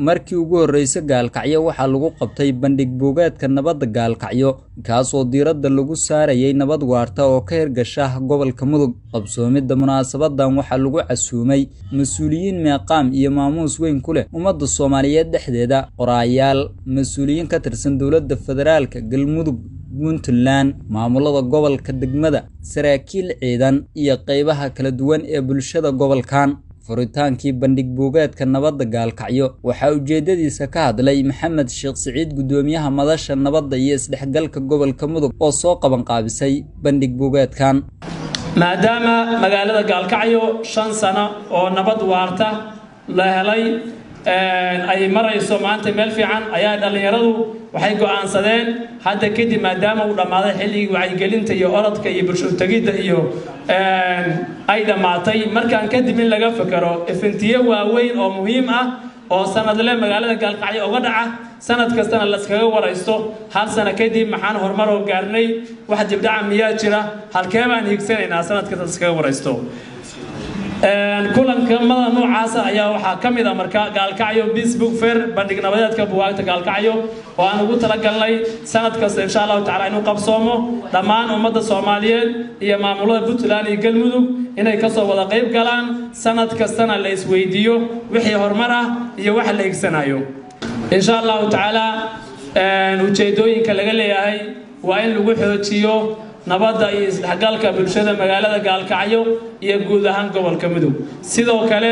markii ugu horeysay gaalkacyo waxaa lagu qabtay bandhig buugaadka nabadda gaalkacyo kaas oo diiradda lagu saarayay nabad waarta oo ka hirgasha gobolka Mudug. Qabsoomidda munaasabadan waxaa lagu casuumay mas'uuliyiin meeqaam iyo maamuus weyn ku leh ummadda Soomaaliyeed dhexdeeda, qoraayaal, mas'uuliyiin ka tirsan dowladda federaalka Galmudug, Puntland, maamulada gobolka degmada, saraakiil ciidan iyo qaybaha kala duwan ee bulshada gobolkan. Furitaankii bandhig buugaadka nabadda gaalkacyo waxaa ujeedadiisa ka hadlay Maxamed Sheekh Saciid, gudoomiyaha madasha nabadda iyo isdhexgalka gobolka Mudug oo soo qaban qaabisay bandhig buugaadkan. maadaama magaalada gaalkacyo 5 sano oo nabad waarta la helay ay marayso maanta meel fiican ayaa dhalinyaradu waxay go'aansadeen hadda kadib maadaama uu dhamaaday xilligii wacyigelinta iyo orodka iyo bulshada tagida iyo ay dhamaatay markaan kadib in laga fakaro ifintiye waaweyn oo muhiim ah oo sanadle magaalada gaalkacyo uga dhaca sanad kastana la iskaga waraysto hal sano kadib maxaan horumar oo gaarnay wax dibdhaca miyaa jira halkee baan higsanaynaa sanad kasta iskaga waraysto kulanka mada noocaas ayaa waxa kamid ah marka gaalkacyo Facebook Fair bandhig nabadeedka buugaagta gaalkacyo oo aan ugu talagalnay sanad kasta insha Allah taala inuu qabsoomo dhammaan ummadda Soomaaliyeed iyo maamulada Puntland iyo Galmudug inay ka soo wada qayb galaan sanad kastana la isweydiiyo wixii horumar ah iyo wax la higsanayo insha Allah taala ujeedooyinka laga leeyahay waa in lagu xoojiyo nabadda iyo isdhexgalka bulshada magaalada gaalkacyo iyo guud ahaan gobolka Mudug. sidoo kale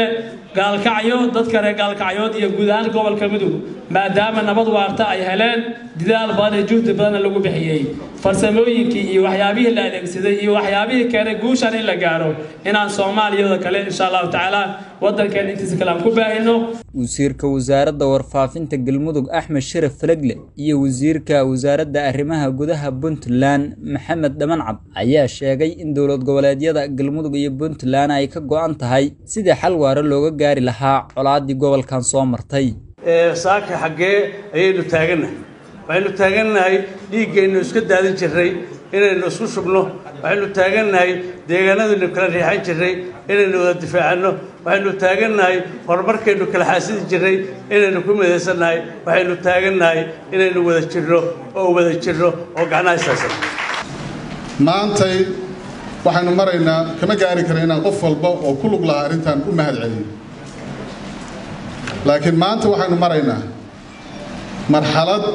gaalkacyo dadka reer gaalkacyood iyo guud ahaan gobolka Mudug maadaama nabad waarta ay heleen didaal badan juhdi badan lagu bixiyay farsamooyinkii iyo waxyaabihii la adeegsaday iyo waxyaabihii kale guushan in la gaaro inaan Soomaaliyada kale insha Allah taala wadankan intiisa kale aan ku baahino. wasiirka wasaaradda warfaafinta Galmudug Axmed Sharaf Falagle iyo wasiirka wasaaradda arrimaha gudaha Puntland Maxamed Damancab ayaa sheegay in dowlad goboleedyada Galmudug iyo Puntland ay ka go'an tahay sidii xal waara looga gaari lahaa colaadii gobolkan soo martay. saaka xagee ayaynu taaganahay waxaynu taaganahay dhiiggeenu iska daadin jiray inaynu isku shubno waxaynu taaganahay deegaanadaynu kala riixan jiray inaynu wada difaacano waxaynu taaganahay horumarkeenu kala xaasidi jiray inaynu ku midaysanahay waxaynu taaganahay inaynu wada jirno oo gacnaha isaasan maantay waxaynu maraynaa kama gaari karno inaan qof walba oo ku lug lahaa arrintan u mahadceliyo laakiin maanta waxaynu maraynaa marxalad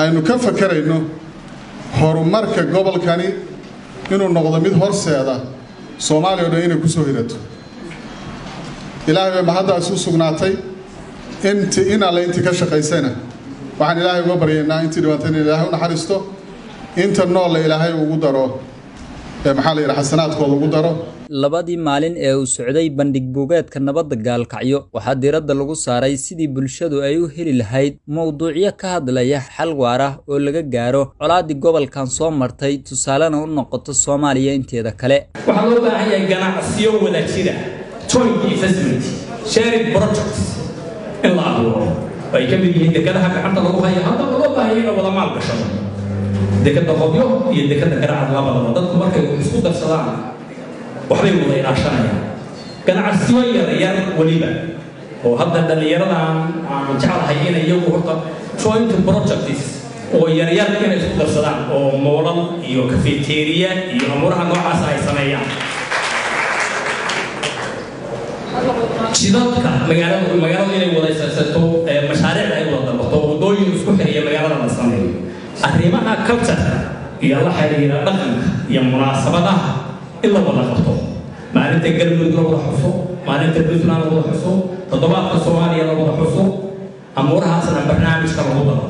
aynu ka fakarayno horumarka gobolkani inuu noqdo mid horseeda Soomaaliya oo dhan inay ku soo hirato ilaahay baa mahaddaas u sugnaatay in alle intii ka shaqaysana waxaan ilaahay uga baryaynaa intii dhibaatayna ilaahay u naxariisto inta nool ilaahay ugu daro maxaa la yiraahdaa xasanaadkooda ugu daro. labadii maalin ee uu socday bandhig buugaadka nabadda gaalkacyo waxaa diiradda lagu saaray sidii bulshadu ay u heli lahayd mowduucyo ka hadlaya xal waara oo laga gaaro colaadii gobolkan soo martay tusaalena u noqoto Soomaaliya inteeda kale. waxaa loo baahan yahay ganacsiyo wadajira joint investment sharing projects in la abuuro ay ka mid yihiin dekadaha gacanta lagu hayo hadda loo baahan yahay wada maal gashado dekada qobyo iyo dekada garaac labadaba dadku markay isku darsadaan waxbay wada ilaashanayaan ganacsiyo yar waliba oo hadda dhalinyarada aan jeclahay inay iyagu horta joint projects oo yar inay isku darsadaan oo moolal iyo cafeteria iyo amuraha noocaas ay sameeyaan jidadka magaalada inay wada isaasato mashaariic ay wada dalbato wadooyin isku xiriya magaalada la sameeyo arrimaha culture iyo la xiriira dhaqanka iyo munaasabadaha in la wada qabto maalinta Galmudug la wada xuso maalinta Puntland la wada xuso toddobaadka Soomaaliya la wada xuso amurahaasna barnaamijka lagu daro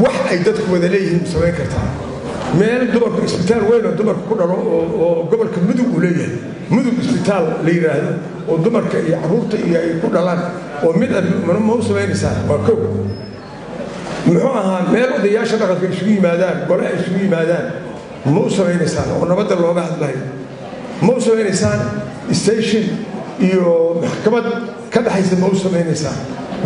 wax ay dadku wada leeyihiin sameyn kartaa meel dumarku isbitaal weyn oo dumarku ku dhalo oo gobolka Mudug u leeyahay Mudug isbitaal la yiraahdo oo dumarka iyo carruurta iyo ay ku dhalaan oo mid ma u sameynaysaa waa koob muxuu ahaa meel odayaasha dhaqanka isugu yimaadaan gole ay isugu yimaadaan ma u samaynaysaan oo nabadda looga hadlayo ma u samaynaysaan station iyo maxkamad ka dhaxaysa ma u samaynaysaan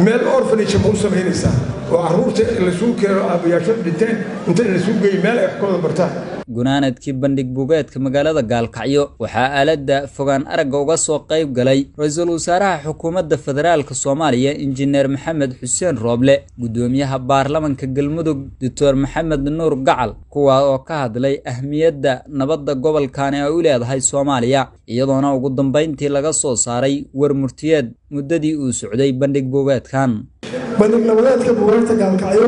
meel orphanage ma u samaynaysaan oo carruurta la isugu keeno aabayaasho dhinteen inta la isugu geeyo meel ay wax kooda bartaan gunaanadkii bandhig buugaadka magaalada Gaalkacyo waxaa aaladda fogaan aragga uga soo qayb galay ra'iisul wasaaraha xukuumadda federaalka Soomaaliya injineer Maxamed Xuseen Rooble, gudoomiyaha baarlamaanka Galmudug Dr. Maxamed Nuur Gacal, kuwa oo ka hadlay ahmiyadda nabadda gobolkan ay u leedahay Soomaaliya, iyadoona ugu dambeyntii laga soo saaray war murtiyeed muddadii uu socday bandhig buugaadkan. bandhig nabadeedka buugaagta Gaalkacyo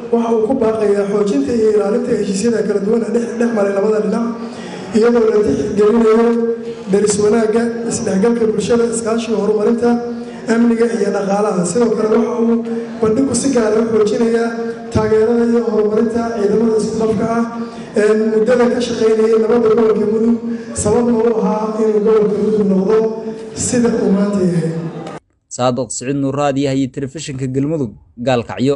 waxa uu ku baaqayaa xoojinta iyo ilaalinta heshiisyada kala duwan ee dhex maray labada dhinac, iyadoo la tixgelinayo deris wanaagga, isdhexgalka bulshada, iskaashiga horumarinta amniga iyo dhaqaalaha. Sidoo kale waxa uu bandhigu si gaar ah u xoojinayaa taageerada iyo horumarinta ciidamada isku dhafka ah ee muddada ka shaqeynayay nabadda gobolka Mudug, sababna u ahaa inuu gobolka Mudug noqdo sida uu maanta yahay. Saadiq Siciid Nuur, raadiyaha iyo telefishinka Galmudug, Gaalkacyo.